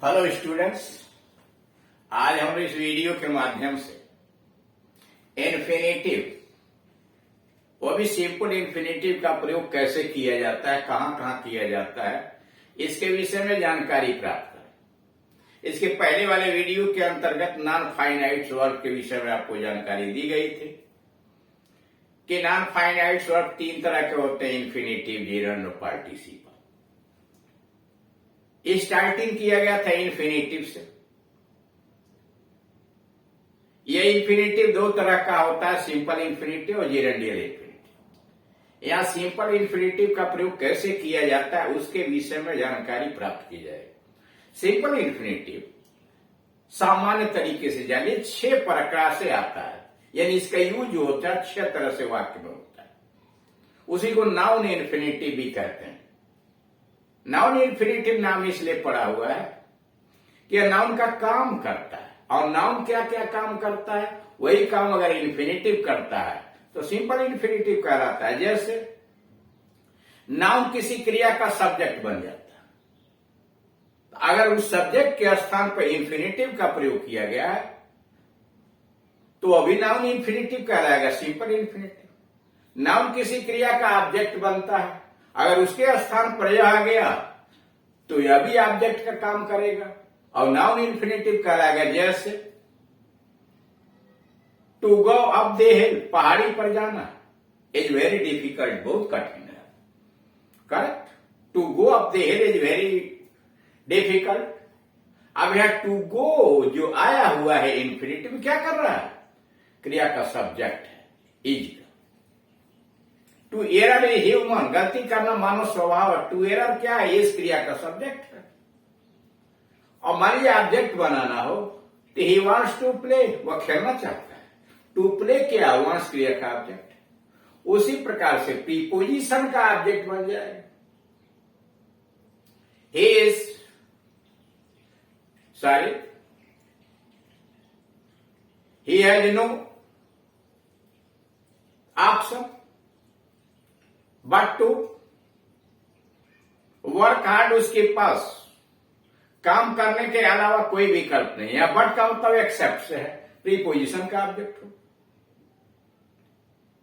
Hello students, आज हम इस वीडियो के माध्यम से इन्फिनेटिव, वो भी सिंपल इन्फिनेटिव का प्रयोग कैसे किया जाता है, कहां कहां किया जाता है, इसके विषय में जानकारी प्राप्त करें। इसके पहले वाले वीडियो के अंतर्गत नॉन फाइनाइट वर्ब के विषय में आपको जानकारी दी गई थी कि नॉन फाइनाइट वर्ब तीन तरह के होते हैं: इन्फिनेटिव, जेरंड और पार्टिसिपल। स्टार्टिंग किया गया था इन्फिनेटिव से। यह इन्फिनेटिव दो तरह का होता है, सिंपल इन्फिनेटिव और जेरेंडियल इन्फिनेटिव। यहां सिंपल इन्फिनेटिव का प्रयोग कैसे किया जाता है उसके विषय में जानकारी प्राप्त की जाएगी। सिंपल इन्फिनेटिव सामान्य तरीके से जानिए 6 प्रकार से आता है, यानी इसका यूज जो होता है 6 तरह से वाक्य में होता है। उसी को नाउन इन्फिनेटिव भी कहते हैं। नाउन इन्फिनेटिव नाम इसलिए पड़ा हुआ है कि नाउन का काम करता है, और नाउन क्या क्या काम करता है वही काम अगर इन्फिनेटिव करता है तो सिंपल इन्फिनेटिव कहलाता है। जैसे नाउन किसी क्रिया का सब्जेक्ट बन जाता है, अगर उस सब्जेक्ट के स्थान पर इन्फिनेटिव का प्रयोग किया गया है तो अभी नाउन इन्फिनेटिव कहलाएगा, सिंपल इन्फिनेटिव। नाउन किसी क्रिया का ऑब्जेक्ट बनता है, अगर उसके स्थान पर यह आ गया तो यह भी ऑब्जेक्ट का काम करेगा और नाउन इन्फिनेटिव कहलाएगा। जैसे to go up the hill, पहाड़ी पर जाना, इज वेरी डिफिकल्ट, बहुत कठिन है। Correct. To go up the hill is very difficult. अब यह टू गो जो आया हुआ है इन्फिनेटिव क्या कर रहा है? क्रिया का सब्जेक्ट है, is. To error is human, गलती करना मानव स्वभाव है। टू एरर क्या है? इस क्रिया का सब्जेक्ट है। और मान लीजिए ऑब्जेक्ट बनाना हो तो ही वांट्स टू प्ले, वह खेलना चाहता है। टू प्ले क्या? वांट्स क्रिया का ऑब्जेक्ट। उसी प्रकार से प्रीपोजिशन का ऑब्जेक्ट बन जाएगा। He is sorry, he has no option but to work hard, उसके पास काम करने के अलावा कोई विकल्प नहीं है। बट का मतलब एक्सेप्ट से है, प्रीपोजिशन का ऑब्जेक्ट हो।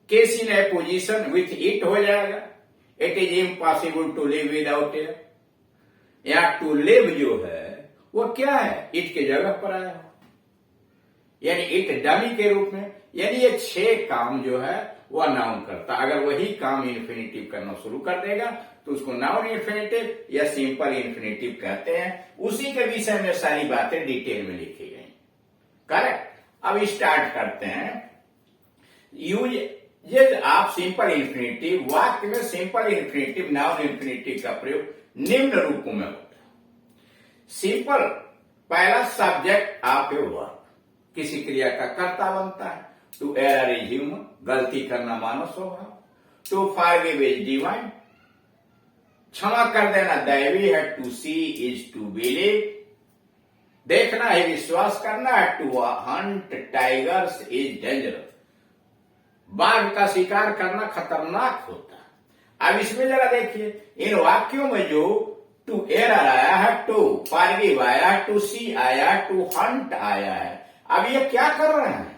Case in a position with it हो जाएगा। It is impossible to live without it. या टू लिव जो है वो क्या है? इट के जगह पर आया हो, यानी इट डमी के रूप में। यानी ये 6 काम जो है वह नाउन करता। अगर वही काम इन्फिनेटिव करना शुरू कर देगा तो उसको नाउन इन्फिनेटिव या सिंपल इन्फिनेटिव कहते हैं। उसी के विषय में सारी बातें डिटेल में लिखी गई। करेक्ट। अब स्टार्ट करते हैं। यूज ये आप सिंपल इन्फिनेटिव वाक्य में सिंपल इन्फिनेटिव नाउन इन्फिनेटिव का प्रयोग निम्न रूपों में होता है। सिंपल, पहला सब्जेक्ट आप वर्ब, किसी क्रिया का कर्ता बनता है। टू एरर इज ह्यूमन, गलती करना मानव स्वभाव। टू फॉरगिव इज डिवाइन, क्षमा कर देना दैवी है। To see is to believe, देखना है विश्वास करना है। To hunt tigers is dangerous, बाघ का शिकार करना खतरनाक होता है। अब इसमें जरा देखिए, इन वाक्यों में जो टू एरर आया है, टू फॉरगिव आया है, टू सी आया है, टू हंट आया है। अब ये क्या कर रहे हैं?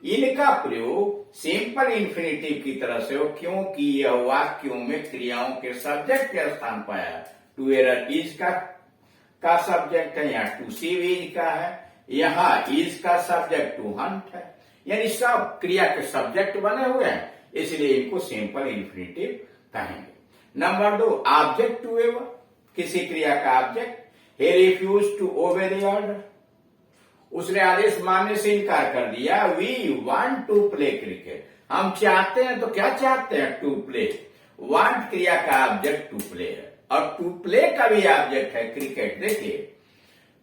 इनका प्रयोग सिंपल इन्फिनेटिव की तरह से हो, क्योंकि यह वाक्यों में क्रियाओं के सब्जेक्ट के स्थान पर आया। टू एरर इज का सब्जेक्ट है, यहाँ टू सी इज का है, यहाँ इज का सब्जेक्ट टू हंट है। यानी सब क्रिया के सब्जेक्ट बने हुए हैं, इसलिए इनको सिंपल इन्फिनेटिव कहेंगे। नंबर 2, ऑब्जेक्ट टू एवर, किसी क्रिया का object. He refuse to obey the order, उसने आदेश मानने से इनकार कर दिया। We want to play cricket, हम चाहते हैं, तो क्या चाहते हैं? To play. वांट क्रिया का ऑब्जेक्ट टू प्ले है, और टू प्ले का भी ऑब्जेक्ट है क्रिकेट। देखिए,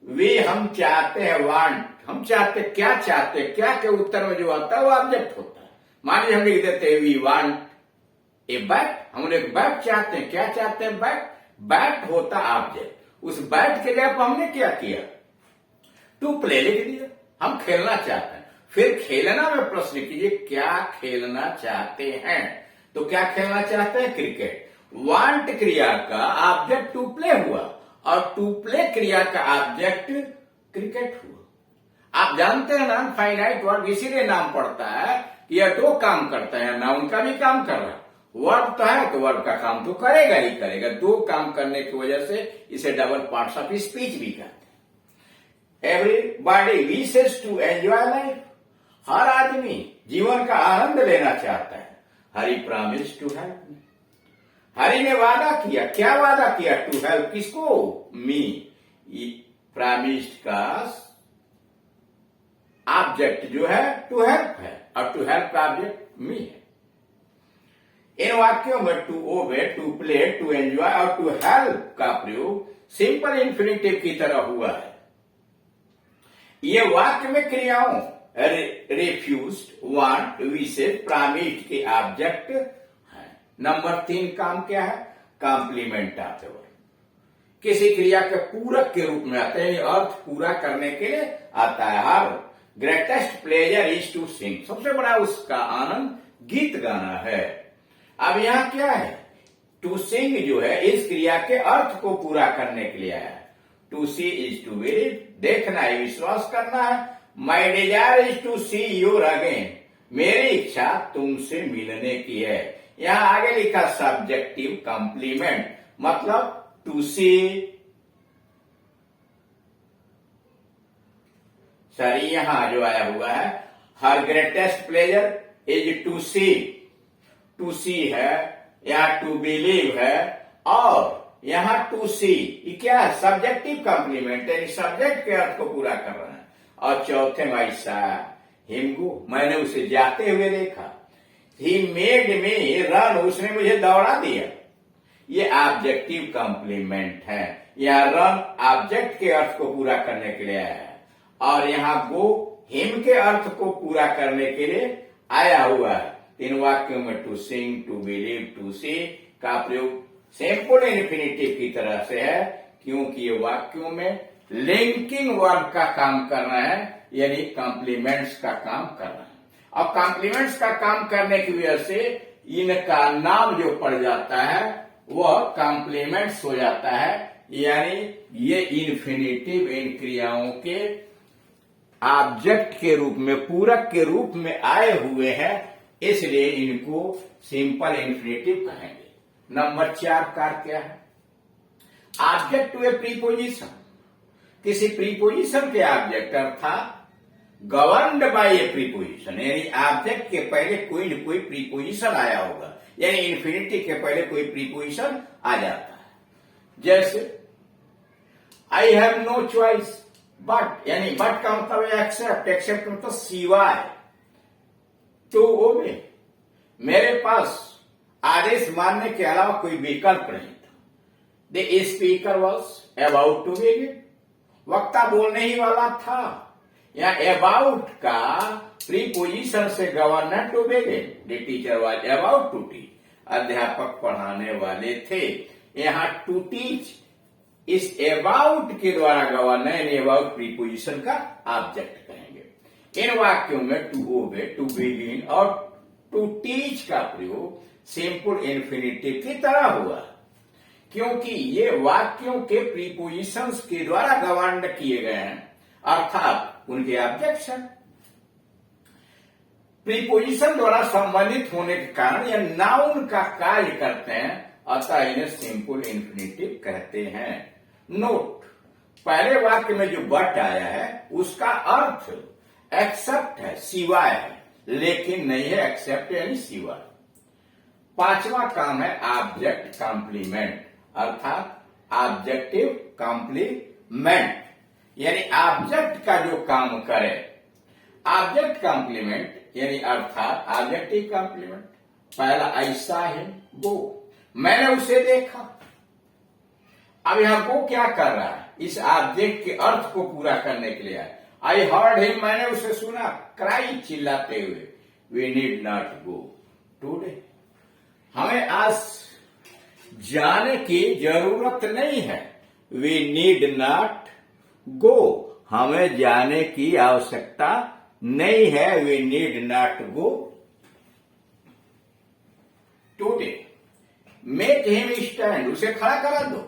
वी हम चाहते हैं, वांट हम चाहते, क्या चाहते, क्या के उत्तर में जो आता है वो ऑब्जेक्ट होता है। मान लीजिए हम लिख देते हैं वी वांट ए बैट, हम एक बैट चाहते हैं। क्या चाहते हैं? बैट। बैट होता ऑब्जेक्ट। उस बैट के जगह पर हमने क्या किया? टू प्ले लिख दिया, हम खेलना चाहते हैं। फिर खेलना में प्रश्न कीजिए, क्या खेलना चाहते हैं? तो क्या खेलना चाहते हैं? क्रिकेट। वांट क्रिया का ऑब्जेक्ट टू प्ले हुआ, और टू प्ले क्रिया का ऑब्जेक्ट क्रिकेट हुआ। आप जानते हैं ना, फाइनाइट वर्ब इसीलिए नाम पड़ता है कि यह दो काम करता है, नाउन का भी काम कर रहा है, वर्ब तो है तो वर्ब का काम तो करेगा ही करेगा। दो काम करने की वजह से इसे डबल पार्ट्स ऑफ स्पीच भी कहते हैं। Everybody wishes to enjoy life, हर आदमी जीवन का आनंद लेना चाहता है। Hari promise to help me, Hari ने वादा किया, क्या वादा किया? टू हेल्प, किसको? मी। प्रॉमिस्ड का ऑब्जेक्ट जो है टू हेल्प है और टू हेल्प का ऑब्जेक्ट मी है। इन वाक्यों में to obey, to play, to enjoy और टू हेल्प का प्रयोग सिंपल इन्फिनिटिव की तरह हुआ है। ये वाक्य में क्रियाओं रिफ्यूज्ड, वांट, विशेष, प्रॉमिस्ड के ऑब्जेक्ट है। नंबर 3 काम क्या है? कॉम्प्लीमेंट ऑफ द वर्ब, किसी क्रिया के पूरक के रूप में आते हैं, अर्थ पूरा करने के लिए आता है। Her greatest pleasure is to sing, सबसे बड़ा उसका आनंद गीत गाना है। अब यहां क्या है? टू सिंग जो है इस क्रिया के अर्थ को पूरा करने के लिए है। To see is to believe, देखना है, विश्वास करना है। My desire is to see your again, मेरी इच्छा तुमसे मिलने की है। यहां आगे लिखा सब्जेक्टिव कॉम्प्लीमेंट, मतलब टू सी, सॉरी यहां जो आया हुआ है her greatest pleasure is to see, to see है, यहां टू बिलीव है और यहां टू सी, ये क्या है? सब्जेक्टिव कॉम्प्लीमेंट है, सब्जेक्ट के अर्थ को पूरा कर रहा है। और चौथे में ऐसा हिम गो, मैंने उसे जाते हुए देखा। ही मेड मी रन, उसने मुझे दौड़ा दिया। ये ऑब्जेक्टिव कॉम्प्लीमेंट है। यहां रन ऑब्जेक्ट के अर्थ को पूरा करने के लिए आया है और यहां गो हिम के अर्थ को पूरा करने के लिए आया हुआ है। इन वाक्यों में to sing, to believe, to see का प्रयोग सिंपल इन्फिनिटिव की तरह से है, क्योंकि ये वाक्यों में लिंकिंग वर्ब का काम करना है, यानी कॉम्प्लीमेंट्स का काम करना है। अब कॉम्प्लीमेंट्स का काम करने की वजह से इनका नाम जो पड़ जाता है वह कॉम्प्लीमेंट्स हो जाता है, यानी ये इन्फिनिटिव इन क्रियाओं के ऑब्जेक्ट के रूप में, पूरक के रूप में आए हुए हैं, इसलिए इनको सिंपल इन्फिनिटिव कहेंगे। नंबर 4 कार्य क्या है? ऑब्जेक्ट टू ए प्रीपोजिशन, किसी प्रीपोजिशन के ऑब्जेक्ट अर्थात गवर्नड बाय ए प्रीपोजिशन, यानी ऑब्जेक्ट के पहले कोई न कोई प्रीपोजिशन आया होगा, यानी इन्फिनिटिव के पहले कोई प्रीपोजिशन आ जाता है। जैसे I have no choice but, यानी बट का मतलब एक्सेप्ट, एक्सेप्ट का मतलब सिवाय, तो ओबे, मेरे पास आदेश मानने के अलावा कोई विकल्प नहीं था। The speaker was about to begin, वक्ता बोलने ही वाला था। यहाँ अबाउट का प्रीपोजिशन से governor to begin, the teacher was about to teach, अध्यापक पढ़ाने वाले थे। यहाँ टू टीच इस अबाउट के द्वारा गवर्नर, यानी अबाउट प्रीपोजिशन का ऑब्जेक्ट कहेंगे। इन वाक्यों में टू ओबे, टू बिगिन और टू टीच का प्रयोग सिंपल इन्फिनिटिव की तरह हुआ, क्योंकि ये वाक्यों के प्रीपोजिशंस के द्वारा गवर्न किए गए हैं, अर्थात उनके ऑब्जेक्ट्स हैं। प्रीपोजिशन द्वारा संबंधित होने के कारण ये नाउन का कार्य करते हैं, अतः इन्हें सिंपल इन्फिनिटिव कहते हैं। नोट, पहले वाक्य में जो बट आया है उसका अर्थ एक्सेप्ट है, सिवाय है, लेकिन नहीं है एक्सेप्ट यानी सिवाय। 5वां काम है ऑब्जेक्ट कॉम्प्लीमेंट, अर्थात ऑब्जेक्टिव कॉम्प्लीमेंट, यानी ऑब्जेक्ट का जो काम करे। ऑब्जेक्ट कॉम्प्लीमेंट यानी अर्थात ऑब्जेक्टिव कॉम्प्लीमेंट। पहला ऐसा है वो, मैंने उसे देखा। अब यहां वो क्या कर रहा है? इस ऑब्जेक्ट के अर्थ को पूरा करने के लिए आया। आई हर्ड हिम, मैंने उसे सुना, क्राई, चिल्लाते हुए। We need not go today, हमें आज जाने की जरूरत नहीं है। वी नीड नॉट गो, हमें जाने की आवश्यकता नहीं है। We need not go today. Make him stand, उसे खड़ा करा दो।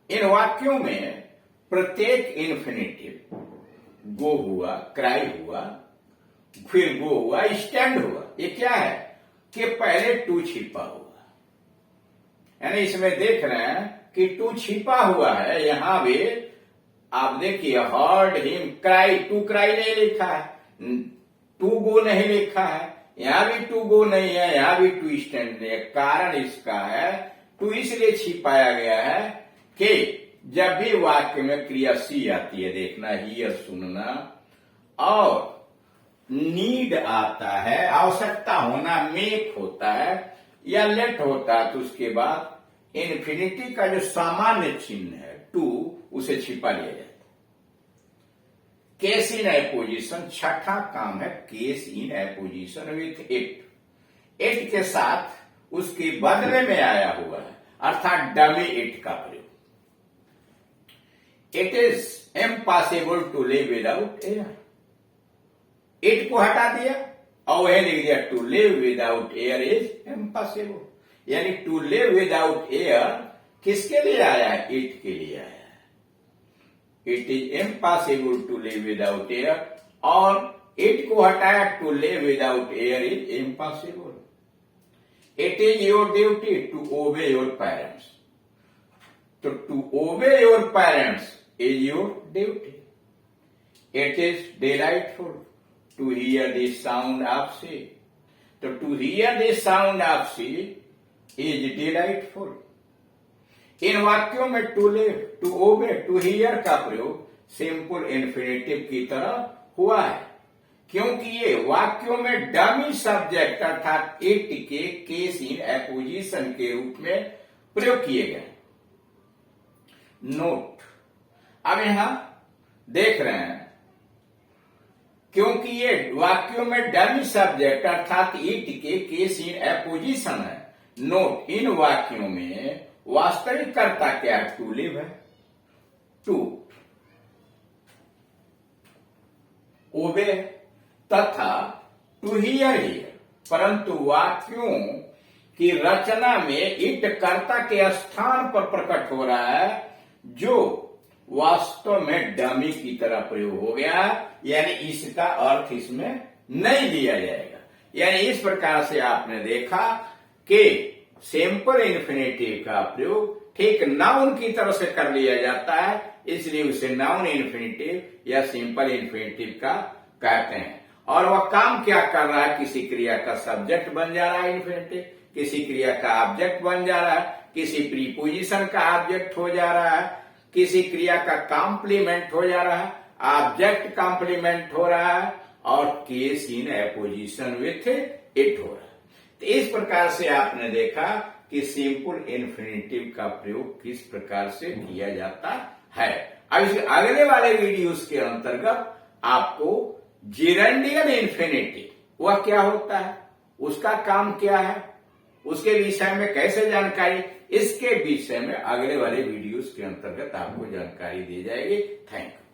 इन वाक्यों में प्रत्येक इन्फिनेटिव गो हुआ, क्राई हुआ, फिर गो हुआ, स्टैंड हुआ, ये क्या है कि पहले टू छिपा हुआ, यानी इसमें देख रहे हैं कि टू छिपा हुआ है। यहां भी आप देखिए heard him cry, to cry नहीं लिखा है, टू गो नहीं लिखा है, यहां भी टू गो नहीं है, यहां भी टू स्टैंड नहीं है। कारण इसका है टू इसलिए छिपाया गया है कि जब भी वाक्य में क्रिया सी आती है, देखना हियर सुनना, और नीड आता है, आवश्यकता होना, मेक होता है या लेट होता है, तो उसके बाद इन्फिनिटी का जो सामान्य चिन्ह है टू, उसे छिपा लिया जाता है। केस इन एपोजिशन, छठा काम है case in apposition with it. It के साथ उसके बदले में आया हुआ है, अर्थात डमी इट का प्रयोग। It is impossible to live without air. It को हटा दिया और वह लिख दिया to live without air is impossible. यानी टू लिव विदाउट एयर किसके लिए आया है? इट के लिए आया है। It is impossible to live without air, और इट को हटाया to live without air is impossible. It is your duty to obey your parents. तो to obey your parents is your duty. It is delightful to hear the sound of sea. तो to hear the sound of sea is delightful. इन वाक्यों में to live, to obey, to hear का प्रयोग simple infinitive की तरह हुआ है, क्योंकि ये वाक्यों में डमी सब्जेक्ट अर्थात इट के केस इन एपोजिशन के रूप में प्रयोग किए गए। नोट, अब यहां देख रहे हैं क्योंकि ये वाक्यों में डमी सब्जेक्ट अर्थात इट के केस इन एपोजिशन है। नोट, इन वाक्यों में वास्तविक कर्ता क्या है? टू लिव है, टू ओबे तथा टू हियर हियर। परंतु वाक्यों की रचना में इट कर्ता के स्थान पर प्रकट हो रहा है, जो वास्तव में डमी की तरह प्रयोग हो गया, यानी इसका अर्थ इसमें नहीं दिया जाएगा। यानी इस प्रकार से आपने देखा कि सिंपल इन्फिनेटिव का प्रयोग ठीक नाउन की तरह से कर लिया जाता है, इसलिए उसे नाउन इन्फिनेटिव या सिंपल इन्फिनेटिव का कहते हैं। और वह काम क्या कर रहा है? किसी क्रिया का सब्जेक्ट बन जा रहा है इन्फिनेटिव, किसी क्रिया का ऑब्जेक्ट बन जा रहा है, किसी प्रीपोजिशन का ऑब्जेक्ट हो जा रहा है, किसी क्रिया का कॉम्प्लीमेंट हो जा रहा है, ऑब्जेक्ट कॉम्प्लीमेंट हो रहा है, और case in apposition with it हो रहा है। तो इस प्रकार से आपने देखा कि सिंपल इन्फिनेटिव का प्रयोग किस प्रकार से किया जाता है। अब इस अगले वाले वीडियोस के अंतर्गत आपको जेरेंडियल इन्फिनेटिव वह क्या होता है, उसका काम क्या है, उसके विषय में कैसे जानकारी, इसके विषय में अगले वाले वीडियोस के अंतर्गत आपको जानकारी दी जाएगी। Thank you.